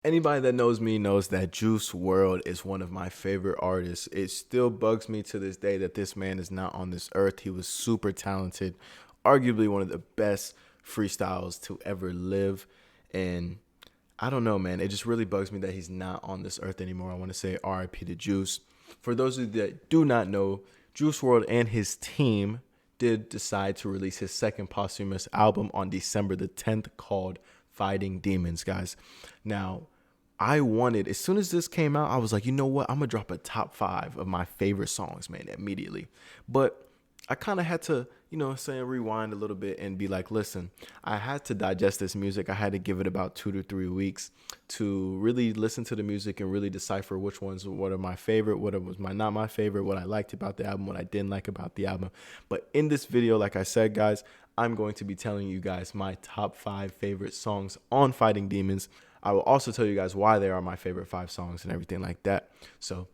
Anybody that knows me knows that Juice World is one of my favorite artists. It still bugs me to this day that this man is not on this earth. He was super talented, arguably one of the best freestyles to ever live. And I don't know, man. It just really bugs me that he's not on this earth anymore. I want to say RIP to Juice. For those of you that do not know, Juice World and his team did decide to release his second posthumous album on December the 10th called Fighting Demons, guys. Now, as soon as this came out, I was like, you know what? I'm going to drop a top 5 of my favorite songs, man, immediately. But I kind of had to, rewind a little bit and be like, listen, I had to digest this music. I had to give it about 2 to 3 weeks to really listen to the music and really decipher what are my favorite, what was not my favorite, what I liked about the album, what I didn't like about the album. But in this video, like I said, guys, I'm going to be telling you guys my top 5 favorite songs on Fighting Demons. I will also tell you guys why they are my favorite 5 songs and everything like that. So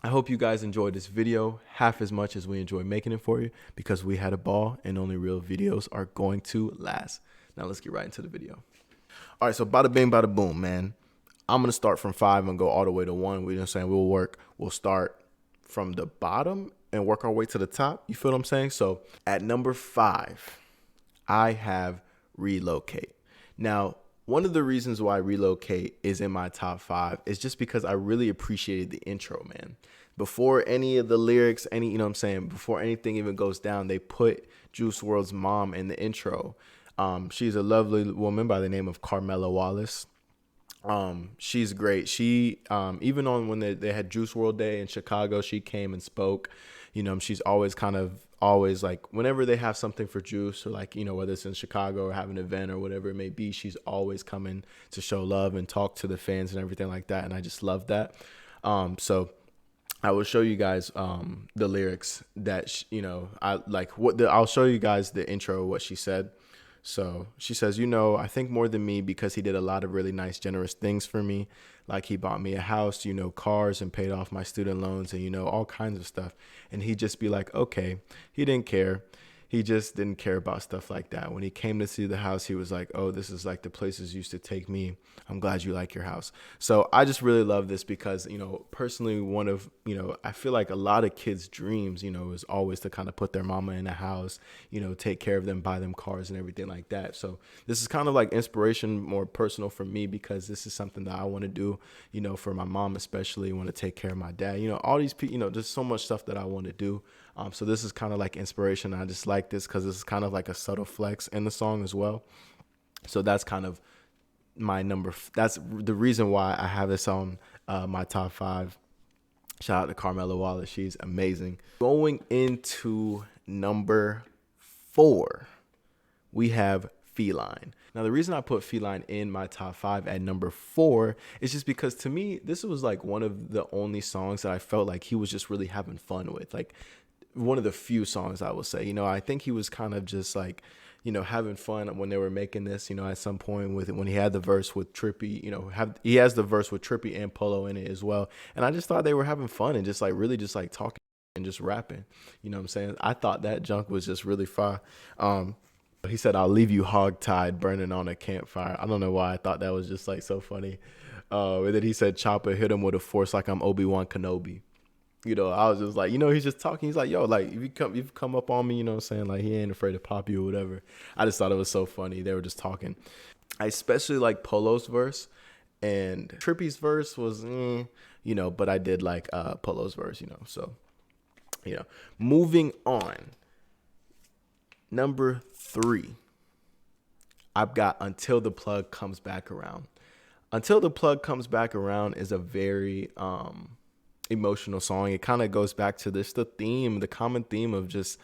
I hope you guys enjoyed this video half as much as we enjoy making it for you, because we had a ball and only real videos are going to last. Now let's get right into the video. All right, so bada bing, bada boom, man. I'm going to start from 5 and go all the way to 1. We'll start from the bottom and work our way to the top. You feel what I'm saying? So at number 5, I have Relocate. Now, one of the reasons why Relocate is in my top 5 is just because I really appreciated the intro, man. Before any of the lyrics, before anything even goes down, they put Juice WRLD's mom in the intro. She's a lovely woman by the name of Carmela Wallace. She's great. She, even on when they had Juice WRLD Day in Chicago, she came and spoke. She's always like, whenever they have something for Juice, or like, whether it's in Chicago or have an event or whatever it may be, she's always coming to show love and talk to the fans and everything like that. And I just love that. So I will show you guys the lyrics that I'll show you guys the intro of what she said. So she says, I think more than me because he did a lot of really nice, generous things for me. Like he bought me a house, cars, and paid off my student loans and, all kinds of stuff. And he'd just be like, okay, he didn't care. He just didn't care about stuff like that. When he came to see the house, he was like, oh, this is like the places used to take me. I'm glad you like your house. So I just really love this because, personally, I feel like a lot of kids' dreams, is always to kind of put their mama in a house, take care of them, buy them cars and everything like that. So this is kind of like inspiration, more personal for me, because this is something that I want to do, for my mom, especially want to take care of my dad, all these people, there's so much stuff that I want to do. So this is kind of like inspiration. I just like this because this is kind of like a subtle flex in the song as well. So that's kind of that's the reason why I have this on my top 5. Shout out to Carmela Wallace. She's amazing. Going into number 4, we have Feline. Now, the reason I put Feline in my top 5 at number 4 is just because, to me, this was like one of the only songs that I felt like he was just really having fun with. Like, one of the few songs I will say, I think he was kind of just like, having fun when they were making this, at some point when he had the verse with Trippy, he has the verse with Trippy and Polo in it as well. And I just thought they were having fun and just like really just like talking and just rapping. You know what I'm saying? I thought that junk was just really fun. He said, I'll leave you hogtied burning on a campfire. I don't know why I thought that was just like so funny. And then he said, Chopper hit him with a force like I'm Obi-Wan Kenobi. I was just like, he's just talking. He's like, yo, like, if you've come up on me, what I'm saying? Like, he ain't afraid to pop you or whatever. I just thought it was so funny. They were just talking. I especially like Polo's verse, and Trippy's verse was, but I did like Polo's verse, So, moving on. Number 3, I've got Until the Plug Comes Back Around. Until the Plug Comes Back Around is a very emotional song. It kind of goes back to the common theme of just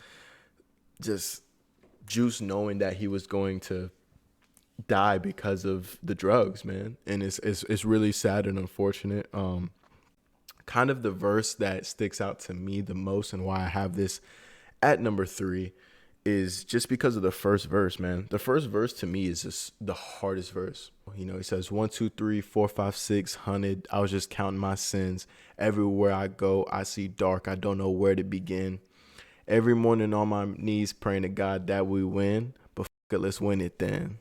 Juice knowing that he was going to die because of the drugs, man. And it's really sad and unfortunate. Kind of the verse that sticks out to me the most and why I have this at number 3 is just because of the first verse, man. The first verse to me is just the hardest verse. He says 1, 2, 3, 4, 5, 600. I was just counting my sins. Everywhere I go, I see dark. I don't know where to begin. Every morning on my knees praying to God that we win. But fuck it, let's win it then.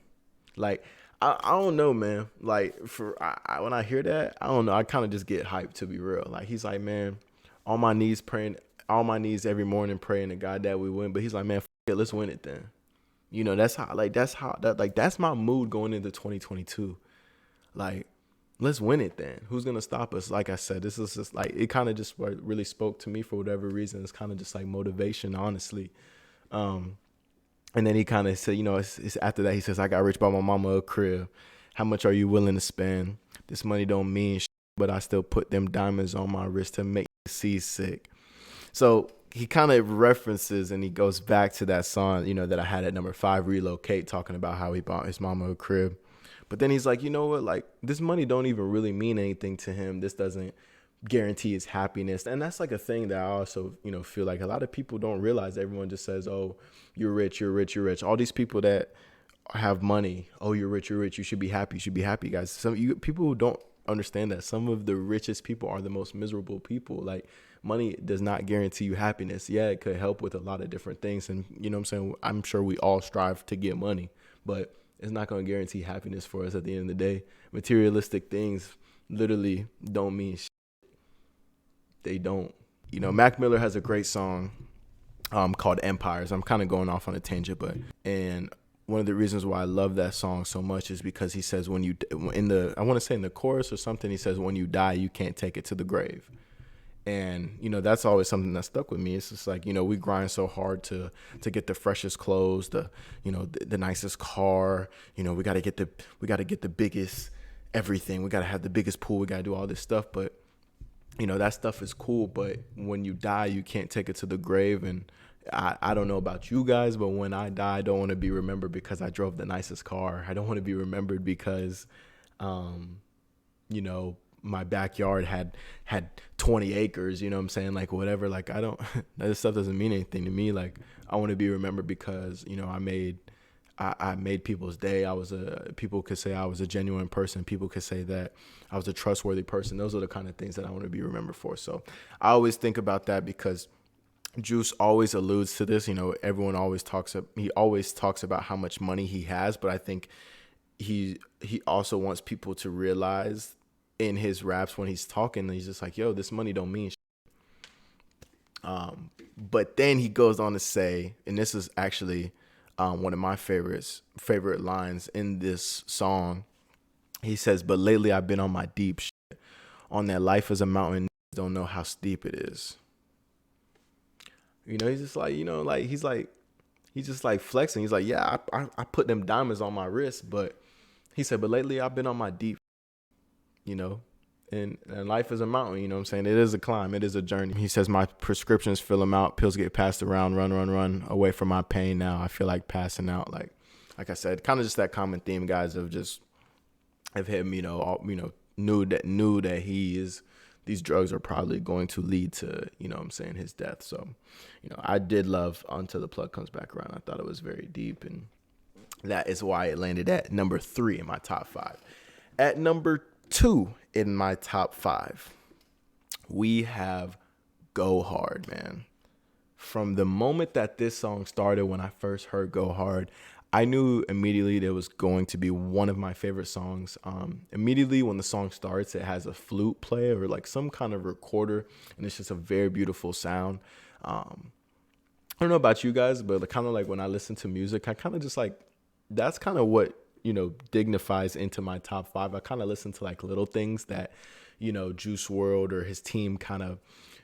Like, I don't know, man. Like when I hear that, I don't know. I kind of just get hyped, to be real. Like he's like, man, on my knees praying, on my knees every morning praying to God that we win. But he's like, man, it, let's win it then. You know, that's my mood going into 2022. Like, let's win it then. Who's gonna stop us? Like I said, this is just like it kind of just really spoke to me for whatever reason. It's kind of just like motivation, honestly. Um, and then he kind of said, you know, it's after that he says, I got rich by my mama a crib. How much are you willing to spend? This money don't mean shit, but I still put them diamonds on my wrist to make you see sick. So he kind of references and he goes back to that song, you know, that I had at number 5, Relocate, talking about how he bought his mama a crib. But then he's like, you know what? Like, this money don't even really mean anything to him. This doesn't guarantee his happiness. And that's like a thing that I also, you know, feel like a lot of people don't realize. Everyone just says, oh, you're rich, you're rich, you're rich. All these people that have money, oh, you're rich, you're rich. You should be happy. You should be happy, guys. People who don't understand that some of the richest people are the most miserable people. Like, money does not guarantee you happiness. Yeah, it could help with a lot of different things. And, you know what I'm saying? I'm sure we all strive to get money, but it's not going to guarantee happiness for us at the end of the day. Materialistic things literally don't mean shit. They don't. You know, Mac Miller has a great song called Empires. I'm kind of going off on a tangent, but and one of the reasons why I love that song so much is because he says when you I want to say in the chorus or something, he says when you die you can't take it to the grave. And, you know, that's always something that stuck with me. It's just like, you know, we grind so hard to get the freshest clothes, the nicest car. You know, we got to get the biggest everything. We got to have the biggest pool. We got to do all this stuff. But, you know, that stuff is cool. But when you die, you can't take it to the grave. And I don't know about you guys, but when I die, I don't want to be remembered because I drove the nicest car. I don't want to be remembered because, you know, my backyard had 20 acres, you know what I'm saying? Like, whatever, like, I don't, that stuff doesn't mean anything to me. Like, I want to be remembered because, you know, I made people's day. People could say I was a genuine person. People could say that I was a trustworthy person. Those are the kind of things that I want to be remembered for. So I always think about that because Juice always alludes to this. You know, he always talks about how much money he has, but I think he also wants people to realize in his raps when he's talking, he's just like, yo, this money don't mean shit. But then he goes on to say, and this is actually one of my favorite lines in this song. He says, but lately I've been on my deep shit. On that life is a mountain, don't know how steep it is. You know, he's just like, you know, like he's just like flexing. He's like, yeah, I put them diamonds on my wrist, but he said, but lately I've been on my deep, you know, and life is a mountain, you know what I'm saying? It is a climb. It is a journey. He says, my prescriptions fill them out. Pills get passed around, run away from my pain now. I feel like passing out. Like I said, kind of just that common theme, guys, of him, you know, knew that these drugs are probably going to lead to, you know what I'm saying, his death. So, you know, I did love Until the Plug Comes Back Around. I thought it was very deep, and that is why it landed at number 3 in my top 5. At number 2 in my top 5, we have Go Hard, man. From the moment that this song started, when I first heard Go Hard, I knew immediately that it was going to be one of my favorite songs. Immediately when the song starts, it has a flute play or like some kind of recorder, and it's just a very beautiful sound. I don't know about you guys, but kind of like when I listen to music, I kind of just like, that's kind of what, you know, dignifies into my top 5. I kind of listen to like little things that, you know, Juice WRLD or his team kind of,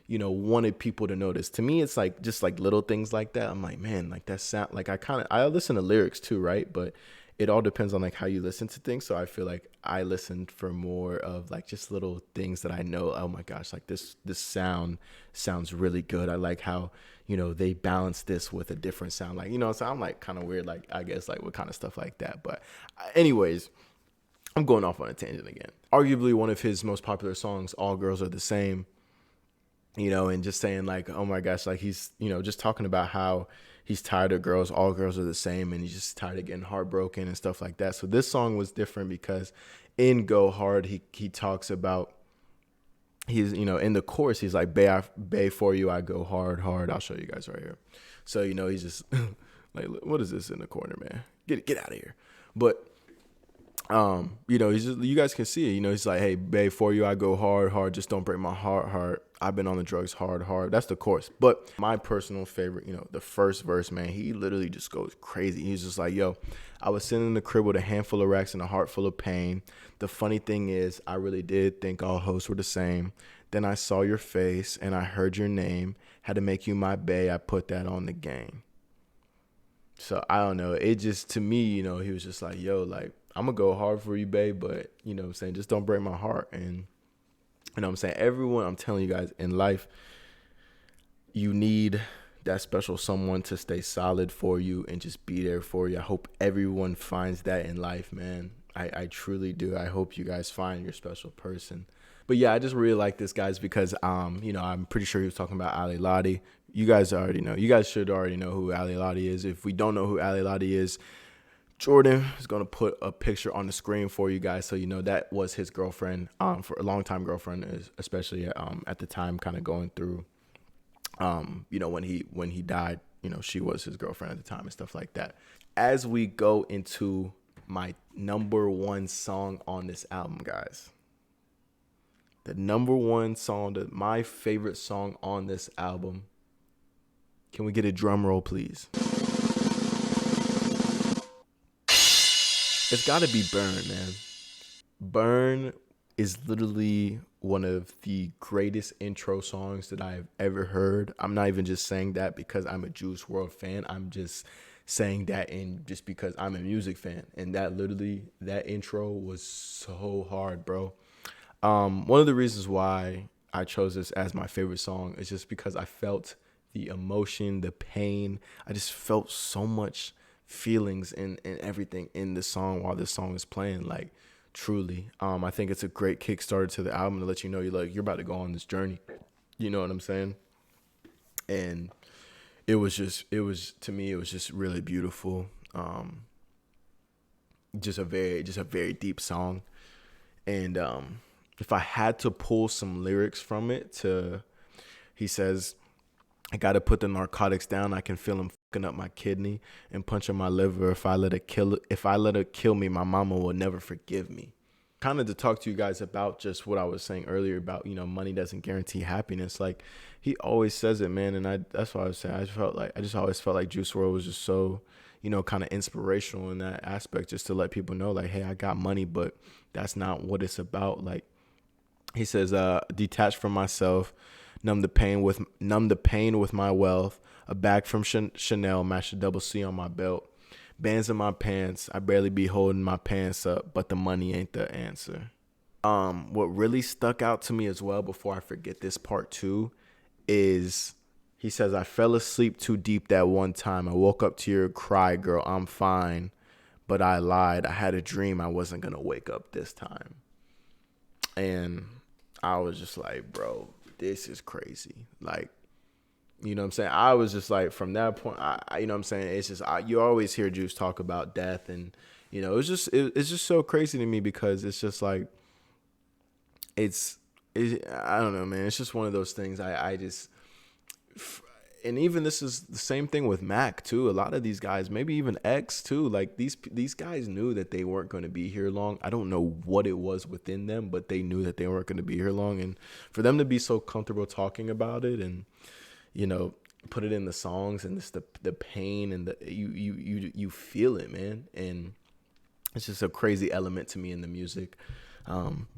you know, wanted people to notice. To me, it's like just like little things like that. I'm like, man, like that sound, like I listen to lyrics too, right? But it all depends on like how you listen to things. So I feel like I listened for more of like just little things that I know, oh my gosh, like this sound sounds really good. I like how, you know, they balance this with a different sound. Like, you know, so I'm like kind of weird, like I guess like what kind of stuff like that. But anyways, I'm going off on a tangent again. Arguably one of his most popular songs, All Girls Are the Same, you know, and just saying like, oh my gosh, like he's, you know, just talking about how he's tired of girls, all girls are the same, and he's just tired of getting heartbroken and stuff like that. So this song was different because in Go Hard, he talks about, he's, you know, in the chorus, he's like, Bay for you, I go hard. I'll show you guys right here. So, you know, he's just like, what is this in the corner, man? Get out of here. But You guys can see it. He's like, hey, babe, for you, I go hard, hard. Just don't break my heart, heart. I've been on the drugs hard, hard. That's the chorus. But my personal favorite, the first verse, man, he literally just goes crazy. He's just like, yo, I was sitting in the crib with a handful of racks and a heart full of pain. The funny thing is, I really did think all hoes were the same. Then I saw your face and I heard your name. Had to make you my bae. I put that on the game. So I don't know. It just, to me, he was just like, yo, like, I'm going to go hard for you, babe. But, what I'm saying, just don't break my heart. And, what I'm saying, everyone, I'm telling you guys, in life, you need that special someone to stay solid for you and just be there for you. I hope everyone finds that in life, man. I truly do. I hope you guys find your special person. But yeah, I just really like this, guys, because I'm pretty sure he was talking about Ali Lottie. You guys already know. You guys should already know who Ali Lottie is. If we don't know who Ali Lottie is, Jordan is gonna put a picture on the screen for you guys, so that was his girlfriend, for a long time girlfriend, especially at the time, kind of going through, when he died, she was his girlfriend at the time and stuff like that. As we go into my number one song on this album, guys. The number one song, my favorite song on this album. Can we get a drum roll, please? It's got to be Burn, man. Burn is literally one of the greatest intro songs that I have ever heard. I'm not even just saying that because I'm a Juice WRLD fan. I'm just saying that just because I'm a music fan. And that intro was so hard, bro. One of the reasons why I chose this as my favorite song is just because I felt the emotion, the pain. I just felt so much feelings and everything in the song while this song is playing. Like, truly, I think it's a great kickstarter to the album to let you know you're about to go on this journey. You know what I'm saying? And to me, it was just really beautiful. Just a very deep song. And if I had to pull some lyrics from it, he says, I got to put the narcotics down. I can feel them fucking up my kidney and punching my liver. If I let her kill me, my mama will never forgive me. Kind of to talk to you guys about just what I was saying earlier about, money doesn't guarantee happiness. Like, he always says it, man. And that's what I was saying. I just always felt like Juice WRLD was just so, kind of inspirational in that aspect, just to let people know, like, hey, I got money, but that's not what it's about. Like, he says, detached from myself, numb the pain with my wealth, a bag from Chanel, match the double C on my belt, bands in my pants, I barely be holding my pants up, but the money ain't the answer. What really stuck out to me as well, before I forget this part too, is he says, I fell asleep too deep that one time. I woke up to your cry, girl, I'm fine, but I lied. I had a dream I wasn't gonna wake up this time. And I was just like, bro, this is crazy. Like, you know what I'm saying? I was just like, from that point, you know what I'm saying? It's just, you always hear Juice talk about death, and, it's just so crazy to me, because it's just like, I don't know, man. It's just one of those things. And even this is the same thing with Mac too. A lot of these guys, maybe even X too, like these guys knew that they weren't going to be here long. I don't know what it was within them, but they knew that they weren't going to be here long. And for them to be so comfortable talking about it, and put it in the songs, and just the pain, and you feel it, man. And it's just a crazy element to me in the music.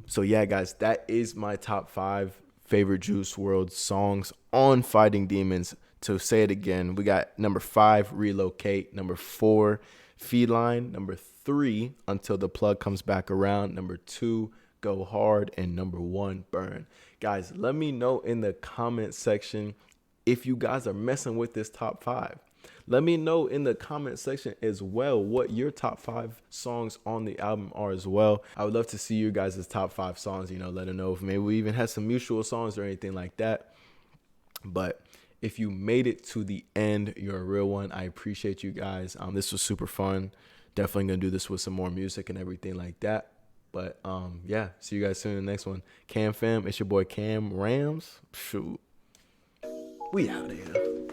So yeah, guys, that is my top 5 favorite Juice WRLD songs on Fighting Demons. To say it again, we got number 5, Relocate. Number 4, Feline. Number 3, Until the Plug Comes Back Around. Number 2, Go Hard. And number 1, Burn. Guys, let me know in the comment section if you guys are messing with this top 5. Let me know in the comment section as well what your top 5 songs on the album are as well. I would love to see you guys' top 5 songs, let them know if maybe we even had some mutual songs or anything like that. But if you made it to the end, you're a real one. I appreciate you guys. This was super fun. Definitely gonna do this with some more music and everything like that. But yeah, see you guys soon in the next one. Cam fam, it's your boy Cam Rams. Shoot, we out of here.